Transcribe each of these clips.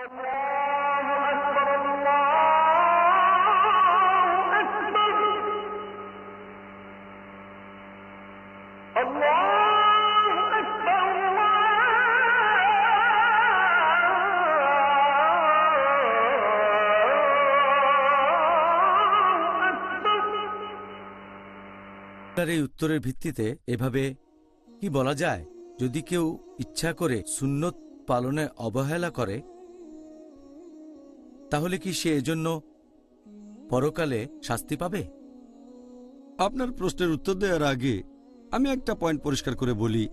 এই উত্তরের ভিত্তিতে এভাবে কি বলা যায়, যদি কেউ ইচ্ছা করে সুন্নত পালনে অবহেলা করে তাহলে কি সে এজন্য পরকালে শাস্তি পাবে? আপনার প্রশ্নের উত্তর দেওয়ার আগে আমি একটা পয়েন্ট পরিষ্কার করে বলি,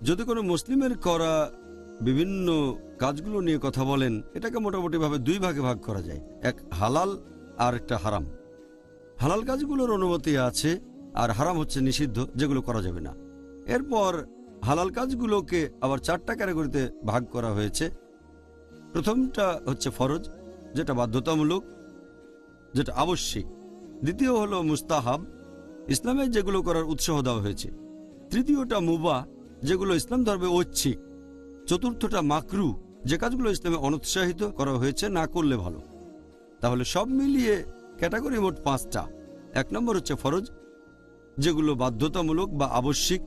যদি কোনো মুসলিমের করা বিভিন্ন কাজগুলো নিয়ে কথা বলেন, এটাকে মোটামুটিভাবে দুই ভাগে ভাগ করা যায়, এক হালাল আর একটা হারাম। হালাল কাজগুলোর অনুমতি আছে আর হারাম হচ্ছে নিষিদ্ধ, যেগুলো করা যাবে না। এরপর হালাল কাজগুলোকে আবার চারটা ক্যাটাগরিতে ভাগ করা হয়েছে। প্রথমটা হচ্ছে ফরজ, যেটা বাধ্যতামূলক, যেটা আবশ্যিক। দ্বিতীয় হলো মুস্তাহাব, ইসলামে যেগুলো করার উৎসাহ দেওয়া হয়েছে। তৃতীয়টা মুবাহ, যেগুলো ইসলাম ধর্মে ঐচ্ছিক। চতুর্থটা মাকরু, যে কাজগুলো ইসলামে অনুৎসাহিত করা হয়েছে, না করলে ভালো। তাহলে সব মিলিয়ে ক্যাটাগরি মোট পাঁচটা। এক নম্বর হচ্ছে ফরজ, যেগুলো বাধ্যতামূলক বা আবশ্যিক।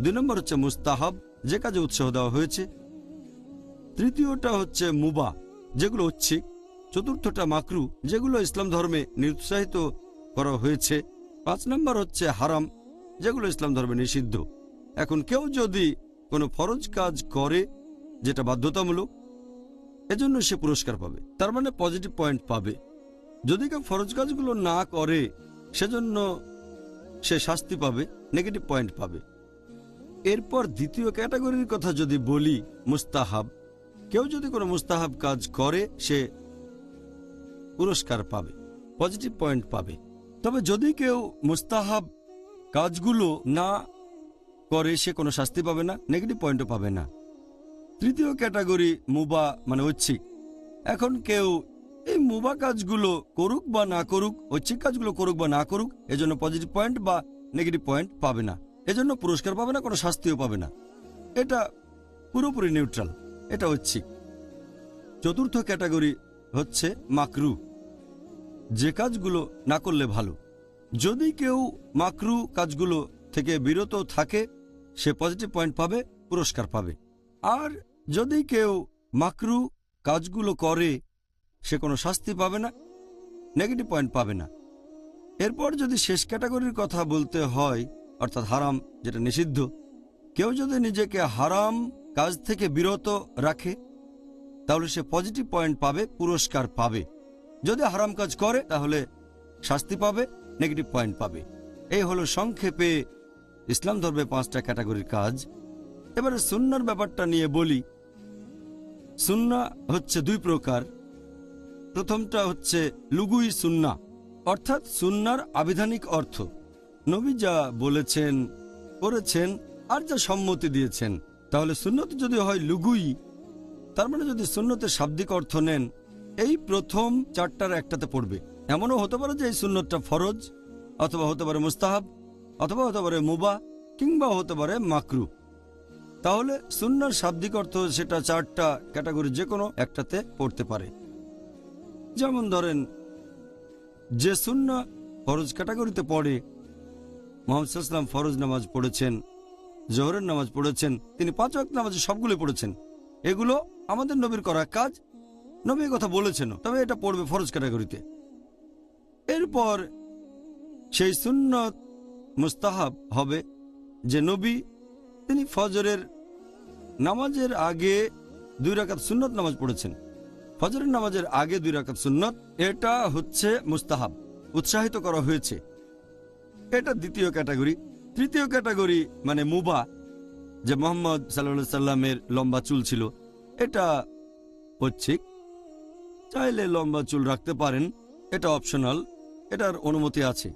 দুই নম্বর হচ্ছে মুস্তাহাব, যে কাজে উৎসাহ দেওয়া হয়েছে। তৃতীয়টা হচ্ছে মুবাহ, যেগুলো ঐচ্ছিক। চতুর্থটা মাকরু, যেগুলো ইসলাম ধর্মে নিরুৎসাহিত করা হয়েছে। 5 নম্বর হচ্ছে হারাম, যেগুলো ইসলাম ধর্মে নিষিদ্ধ। এখন কেউ যদি কোনো ফরজ কাজ করে যেটা বাধ্যতামূলক, এজন্য সে পুরস্কার পাবে, তার মানে পজিটিভ পয়েন্ট পাবে। যদি কেউ ফরজ কাজগুলো না করে সেজন্য সে শাস্তি পাবে, নেগেটিভ পয়েন্ট পাবে। এরপর দ্বিতীয় ক্যাটাগরির কথা যদি বলি, মুস্তাহাব। কেউ যদি কোনো মুস্তাহাব কাজ করে সে পুরস্কার পাবে, পজিটিভ পয়েন্ট পাবে। তবে যদি কেউ মুস্তাহাব কাজগুলো না করে সে কোনো শাস্তি পাবে না, নেগেটিভ পয়েন্টও পাবে না। তৃতীয় ক্যাটাগরি মুবাহ, মানে ঐচ্ছিক। এখন কেউ এই মুবাহ কাজগুলো করুক বা না করুক, ঐচ্ছিক কাজগুলো করুক বা না করুক, এজন্য পজিটিভ পয়েন্ট বা নেগেটিভ পয়েন্ট পাবে না, এজন্য পুরস্কার পাবে না, কোনো শাস্তিও পাবে না। এটা পুরোপুরি নিউট্রাল, এটা ঐচ্ছিক। চতুর্থ ক্যাটাগরি হচ্ছে মাকরু, যে কাজগুলো না করলে ভালো। যদি কেউ মাকরু কাজগুলো থেকে বিরত থাকে সে পজিটিভ পয়েন্ট পাবে, পুরস্কার পাবে। আর যদি কেউ মাকরু কাজগুলো করে সে কোনো শাস্তি পাবে না, নেগেটিভ পয়েন্ট পাবে না। এরপর যদি শেষ ক্যাটাগরির কথা বলতে হয়, অর্থাৎ হারাম, যেটা নিষিদ্ধ। কেউ যদি নিজেকে হারাম কাজ থেকে বিরত রাখে তাহলে সে পজিটিভ পয়েন্ট পাবে, পুরস্কার পাবে। যদি হারাম কাজ করে তাহলে শাস্তি পাবে, নেগেটিভ পয়েন্ট পাবে। এই হলো সংক্ষেপে ইসলাম ধর্মে 5টা ক্যাটাগরির কাজ। এবারে সুন্নার ব্যাপারটা নিয়ে বলি। সুন্না হচ্ছে 2 প্রকার। প্রথমটা হচ্ছে লুগুই সুন্না, অর্থাৎ সুন্নার আবিধানিক অর্থ, নবী যা বলেছেন করেছেন আর যা সম্মতি দিয়েছেন। তাহলে সুন্নত যদি হয় লুগুই, তার মানে যদি সুন্নতের শাব্দিক অর্থ নেন, এই প্রথম 4টার একটাতে পড়বে। এমনও হতে পারে যে এই সুন্নতটা ফরজ, অথবা হতে পারে মুস্তাহাব, অথবা হতে পারে মুবাহ, কিংবা হতে পারে মাকরু। তাহলে সুন্নার শাব্দিক অর্থ সেটা 4টা ক্যাটাগরি যে কোনো একটাতে পড়তে পারে। যেমন ধরেন, যে সুন্নাহ ফরজ ক্যাটাগরিতে পড়ে, মুহাম্মদ সাল্লাল্লাহু আলাইহি ওয়াসাল্লাম ফরজ নামাজ পড়েছেন, জোহরের নামাজ পড়েছেন, তিনি 5 ওয়াক্ত নামাজে সবগুলোই পড়েছেন। এগুলো আমাদের নবীর করা কাজ, নবী কথা বলেছেন, তবে এটা পড়বে ফরজ ক্যাটাগরিতে। এরপর সেই সুন্নত মুস্তাহাব হবে, যে নবী তিনি ফজরের নামাজের আগে 2 রাকাত সুন্নত নামাজ পড়েছেন। ফজরের নামাজের আগে 2 রাকাত সুন্নত, এটা হচ্ছে মুস্তাহাব, উৎসাহিত করা হয়েছে। এটা দ্বিতীয় ক্যাটাগরি। তৃতীয় ক্যাটাগরি মানে মুবাহ, যে মুহাম্মদ সাল্লাল্লাহু আলাইহি সাল্লামের লম্বা চুল ছিল, এটা ঐচ্ছিক, চাইলে লম্বা চুল রাখতে পারেন, এটা অপশনাল, এটার অনুমতি আছে।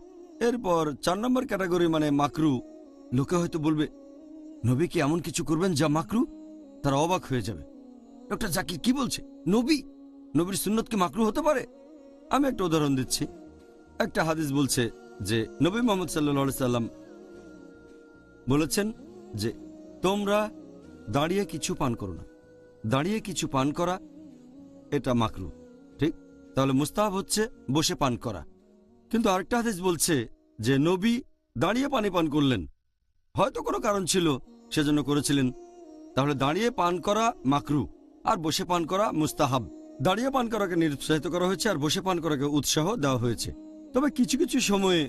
এরপর 4 নম্বর ক্যাটাগরি মানে মাকরু। লোকে হয়তো বলবে, নবী কি এমন কিছু করবেন যা মাকরু? তারা অবাক হয়ে যাবে, ডক্টর জাকির কি বলছে? নবীর সুন্নত কি মাকরু হতে পারে? আমি একটা উদাহরণ দিচ্ছি। একটা হাদিস বলছে যে নবী মুহাম্মদ সাল্লাল্লাহু আলাইহি সাল্লাম বলেছেন যে তোমরা দাঁড়িয়ে কিছু পান করো না। দাঁড়িয়ে কিছু পান করা এটা মাকরু। ঠিক, তাহলে মুস্তাহাব হচ্ছে বসে পান করা। কিন্তু আরেকটা হাদিস বলছে যে নবী দাঁড়িয়ে পানি পান করলেন, হয়তো কোনো কারণ ছিল সেজন্য করেছিলেন। তাহলে দাঁড়িয়ে পান করা মাকরু আর বসে পান করা মুস্তাহাব। দাঁড়িয়ে পান করাকে নিরুৎসাহিত করা হয়েছে আর বসে পান করাকে উৎসাহ দেওয়া হয়েছে। তবে কিছু কিছু সময়ে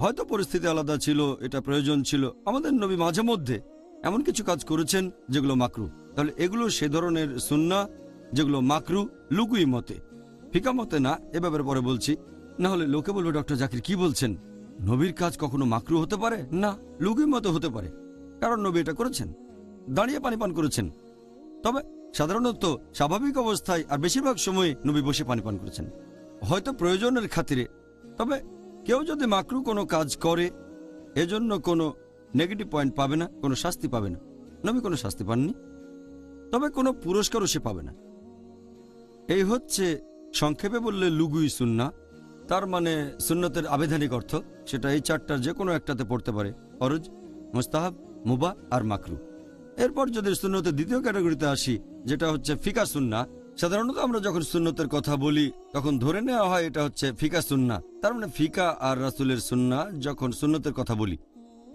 হয়তো পরিস্থিতি আলাদা ছিল, এটা প্রয়োজন ছিল। আমাদের নবী মাঝে মধ্যে এমন কিছু কাজ করেছেন যেগুলো মাকরু। তাহলে এগুলো সে ধরনের সুন্নাহ যেগুলো মাকরু লুগুই মতে, ফিকা মতে না। এ ব্যাপারে পরে বলছি, না হলে লোকে বলবে ডক্টর জাকির কি বলছেন, নবীর কাজ কখনো মাকরু হতে পারে না, লুগুই মতে হতে পারে, কারণ নবী এটা করেছেন, দাঁড়িয়ে পানি পান করেছেন। তবে সাধারণত স্বাভাবিক অবস্থায় আর বেশিরভাগ সময় নবী বসে পানি পান করেছেন, হয়তো প্রয়োজনের খাতিরে। তবে কেউ যদি মাকরু কোনো কাজ করে এজন্য কোনো নেগেটিভ পয়েন্ট পাবে না, কোনো শাস্তি পাবে না। নবী কোনো শাস্তি পাননি, তবে কোনো পুরস্কারও সে পাবে না। এই হচ্ছে সংক্ষেপে বললে লুগুই সুন্নাহ। তার মানে সুন্নতের আবেধানিক অর্থ, সেটা এই চারটার যে কোনো একটাতে পড়তে পারে, ফরজ, মুস্তাহাব, মুবাহ আর মাকরু। এরপর যদি সুন্নতের দ্বিতীয় ক্যাটাগরিতে আসি, যেটা হচ্ছে ফিকা সুন্নাহ। সাধারণত আমরা যখন সুন্নতের কথা বলি তখন ধরে নেওয়া হয় এটা হচ্ছে ফিকা সুন্নাহ, তার মানে ফিকা আর রাসূলের সুন্নাহ যখন সুন্নতের কথা বলি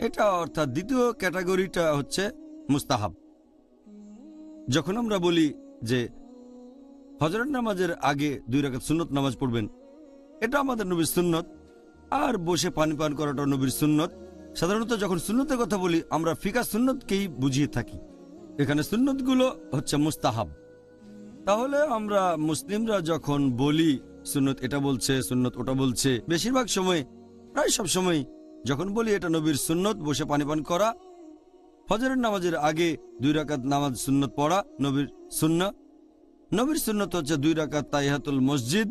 এটা, অর্থাৎ দ্বিতীয় ক্যাটাগরিটা হচ্ছে মুস্তাহাব। যখন আমরা বলি যে হজরত নামাজের আগে 2 রাকাত সুন্নত নামাজ পড়বেন, এটা আমাদের নবীর সুন্নত, আর বসে পানি পান করাটা নবীর সুন্নত। সাধারণত যখন সুন্নতের কথা বলি আমরা ফিকা সুন্নতকেই বুঝিয়ে থাকি, এখানে সুন্নতগুলো হচ্ছে মুস্তাহাব। তাহলে আমরা মুসলিমরা যখন বলি সুন্নত এটা বলছে, সুন্নত ওটা বলছে, বেশিরভাগ সময়, প্রায় সব সময় যখন বলি এটা নবীর সুন্নত বসে পানি পান করা, ফজরের নামাজের আগে 2 রাকাত নামাজ সুন্নত পড়া নবীর সুন্নাহ। নবীর সুন্নত হচ্ছে 2 রাকাত তাহিয়াতুল মসজিদ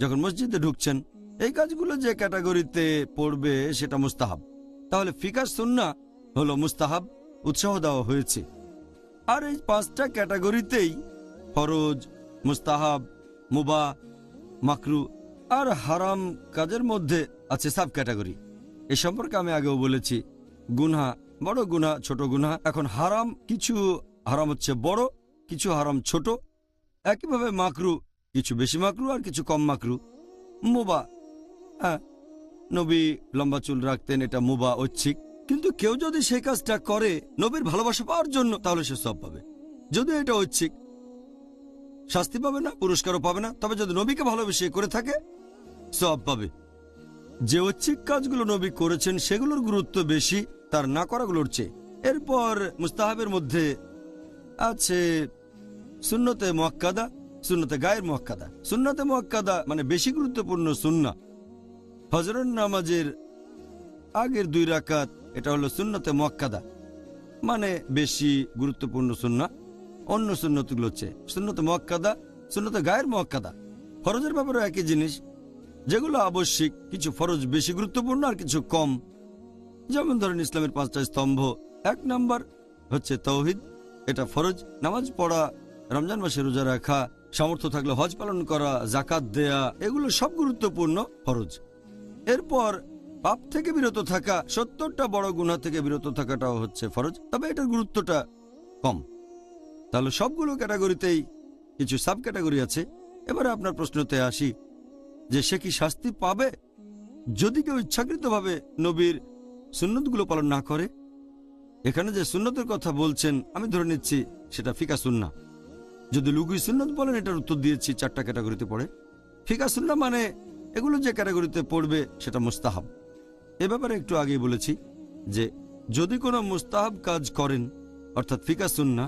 যখন মসজিদে ঢুকছেন। এই কাজগুলো যে ক্যাটাগরিতে পড়বে সেটা মুস্তাহাব। তাহলে ফিকা সুন্নাহ হলো মুস্তাহাব, উৎসাহ দেওয়া হয়েছে। আর এই 5টা ক্যাটাগরিতেই ফরজ, মুস্তাহাব, মুবাহ, মাকরু আর হারাম কাজের মধ্যে আছে সাব ক্যাটাগরি। এই সম্পর্কে আমি আগেও বলেছি, গুনাহ, বড় গুনাহ, ছোট গুনাহ। এখন হারাম, কিছু হারাম হচ্ছে বড়, কিছু হারাম ছোট। একইভাবে মাকরু, কিছু বেশি মাকরু আর কিছু কম মাকরু। মুবাহ, হ্যাঁ, নবী লম্বা চুল রাখতেন, এটা মুবাহ, ঐচ্ছিক। কিন্তু কেউ যদি সেই কাজটা করে নবীর ভালোবাসা পাওয়ার জন্য তাহলে সে সওয়াব পাবে। যদি এটা ঐচ্ছিক, শাস্তি পাবে না, পুরস্কারও পাবে না। তবে যদি নবীকে ভালোবেসে করে থাকে সওয়াব পাবে। যে ঐচ্ছিক কাজগুলো নবী করেছেন সেগুলোর গুরুত্ব বেশি তার না করাগুলোর চেয়ে। এরপর মুস্তাহাবের মধ্যে আছে সুন্নতে মুআক্কাদা, সুন্নতে গায়ের মুআক্কাদা। সুন্নতে মুআক্কাদা মানে বেশি গুরুত্বপূর্ণ সুন্নাহ। ফজরের নামাজের আগের 2 রাকাত, এটা হলো সুন্নতে মুআক্কাদা, মানে বেশি গুরুত্বপূর্ণ সুন্নাহ অন্য সুন্নতগুলো হচ্ছে সুন্নতে মুআক্কাদা, সুন্নতে গায়ের মুআক্কাদা। ফরজের ব্যাপারে একই জিনিস, যেগুলো আবশ্যিক, কিছু ফরজ বেশি গুরুত্বপূর্ণ আর কিছু কম। যেমন ধরেন ইসলামের 5টা স্তম্ভ, 1 নাম্বার হচ্ছে তাওহীদ, এটা ফরজ। নামাজ পড়া, রমজান মাসে রোজা রাখা, সামর্থ্য থাকলে হজ পালন করা, জাকাত দেয়া, এগুলো সব গুরুত্বপূর্ণ ফরজ। এরপর পাপ থেকে বিরত থাকা, 70টা বড় গুনাহ থেকে বিরত থাকাটাও হচ্ছে ফরজ, তবে এটার গুরুত্বটা কম। তাহলে সবগুলো ক্যাটাগরিতেই কিছু সাব ক্যাটাগরি আছে। এবারে আপনার প্রশ্নতে আসি যে সে কি শাস্তি পাবে যদি কেউ ইচ্ছাকৃতভাবে নবীর সুন্নতগুলো পালন না করে? এখানে যে সুন্নতের কথা বলছেন আমি ধরে নিচ্ছি সেটা ফিকা সুন্নাহ। যদি লুগুই সুন্নত বলেন এটার উত্তর দিয়েছি 4টা ক্যাটাগরিতে পড়ে। ফিকা সুন্নাহ মানে এগুলো যে ক্যাটাগরিতে পড়বে সেটা মুস্তাহাব। এ ব্যাপারে একটু আগেই বলেছি যে যদি কোনো মুস্তাহাব কাজ করেন অর্থাৎ ফিকা সুন্নাহ,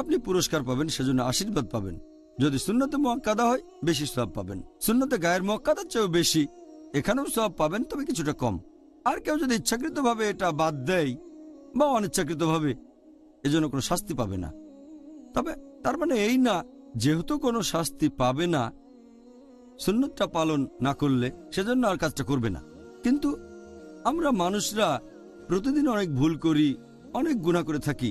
আপনি পুরস্কার পাবেন, সেজন্য আশীর্বাদ পাবেন। যদি সুন্নতে মুআক্কাদা হয় বেশি সওয়াব পাবেন, সুন্নতে গায়ের মুআক্কাদার চেয়েও বেশি, এখানেও সওয়াব পাবেন, তবে কিছুটা কম। আর কেউ যদি ইচ্ছাকৃতভাবে এটা বাদ দেয় বা অনিচ্ছাকৃতভাবে, এজন্য কোনো শাস্তি পাবে না। তবে তার মানে এই না যেহেতু কোনো শাস্তি পাবে না, সুন্নতটা পালন না করলে সেজন্য আর কাজটা করবে না। কিন্তু আমরা মানুষরা প্রতিদিন অনেক ভুল করি, অনেক গুনাহ করে থাকি,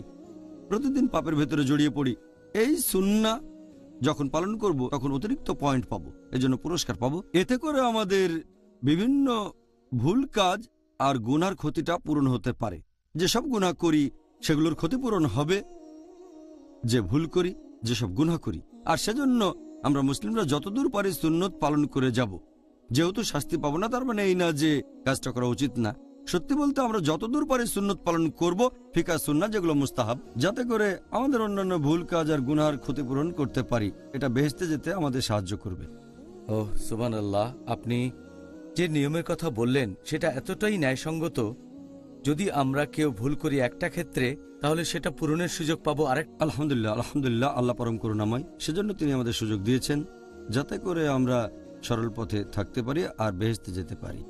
প্রতিদিন পাপের ভেতরে জড়িয়ে পড়ি। এই সুন্নাহ যখন পালন করব তখন অতিরিক্ত পয়েন্ট পাবো, এজন্য পুরস্কার পাবো। এতে করে আমাদের বিভিন্ন ভুল কাজ আর গুনার ক্ষতিটা পূরণ হতে পারে। যেসব গুনাহ করি সেগুলোর ক্ষতিপূরণ হবে, যে ভুল করি, যেসব গুনাহ করি আর সেজন্য আমরা মুসলিমরা যতদূর পারি সুন্নত পালন করে যাব। যেহেতু শাস্তি পাবো না তার মানে এই না যে কাজটা করা উচিত না। সত্যি বলতে আমরা যতদূর পারি সুন্নত পালন করব, ফিকা সুন্নাহ যেগুলো মুস্তাহাব, যাতে করে আমাদের অন্যান্য ভুল কাজ আর গুনাহের ক্ষতিপূরণ করতে পারি। এটা বেহেশতে যেতে আমাদের সাহায্য করবে। ওহ সুবহানাল্লাহ, আপনি যে নিয়মের কথা বললেন সেটা এতটাই ন্যায়সঙ্গত। যদি আমরা কেউ ভুল করি একটা ক্ষেত্রে, তাহলে সেটা পূরণের সুযোগ পাবো আরেক। আলহামদুলিল্লাহ, আলহামদুলিল্লাহ, আল্লাহ পরম করুণাময়। সেজন্য তিনি আমাদের সুযোগ দিয়েছেন যাতে করে আমরা সরল পথে থাকতে পারি আর বেহেশতে যেতে পারি।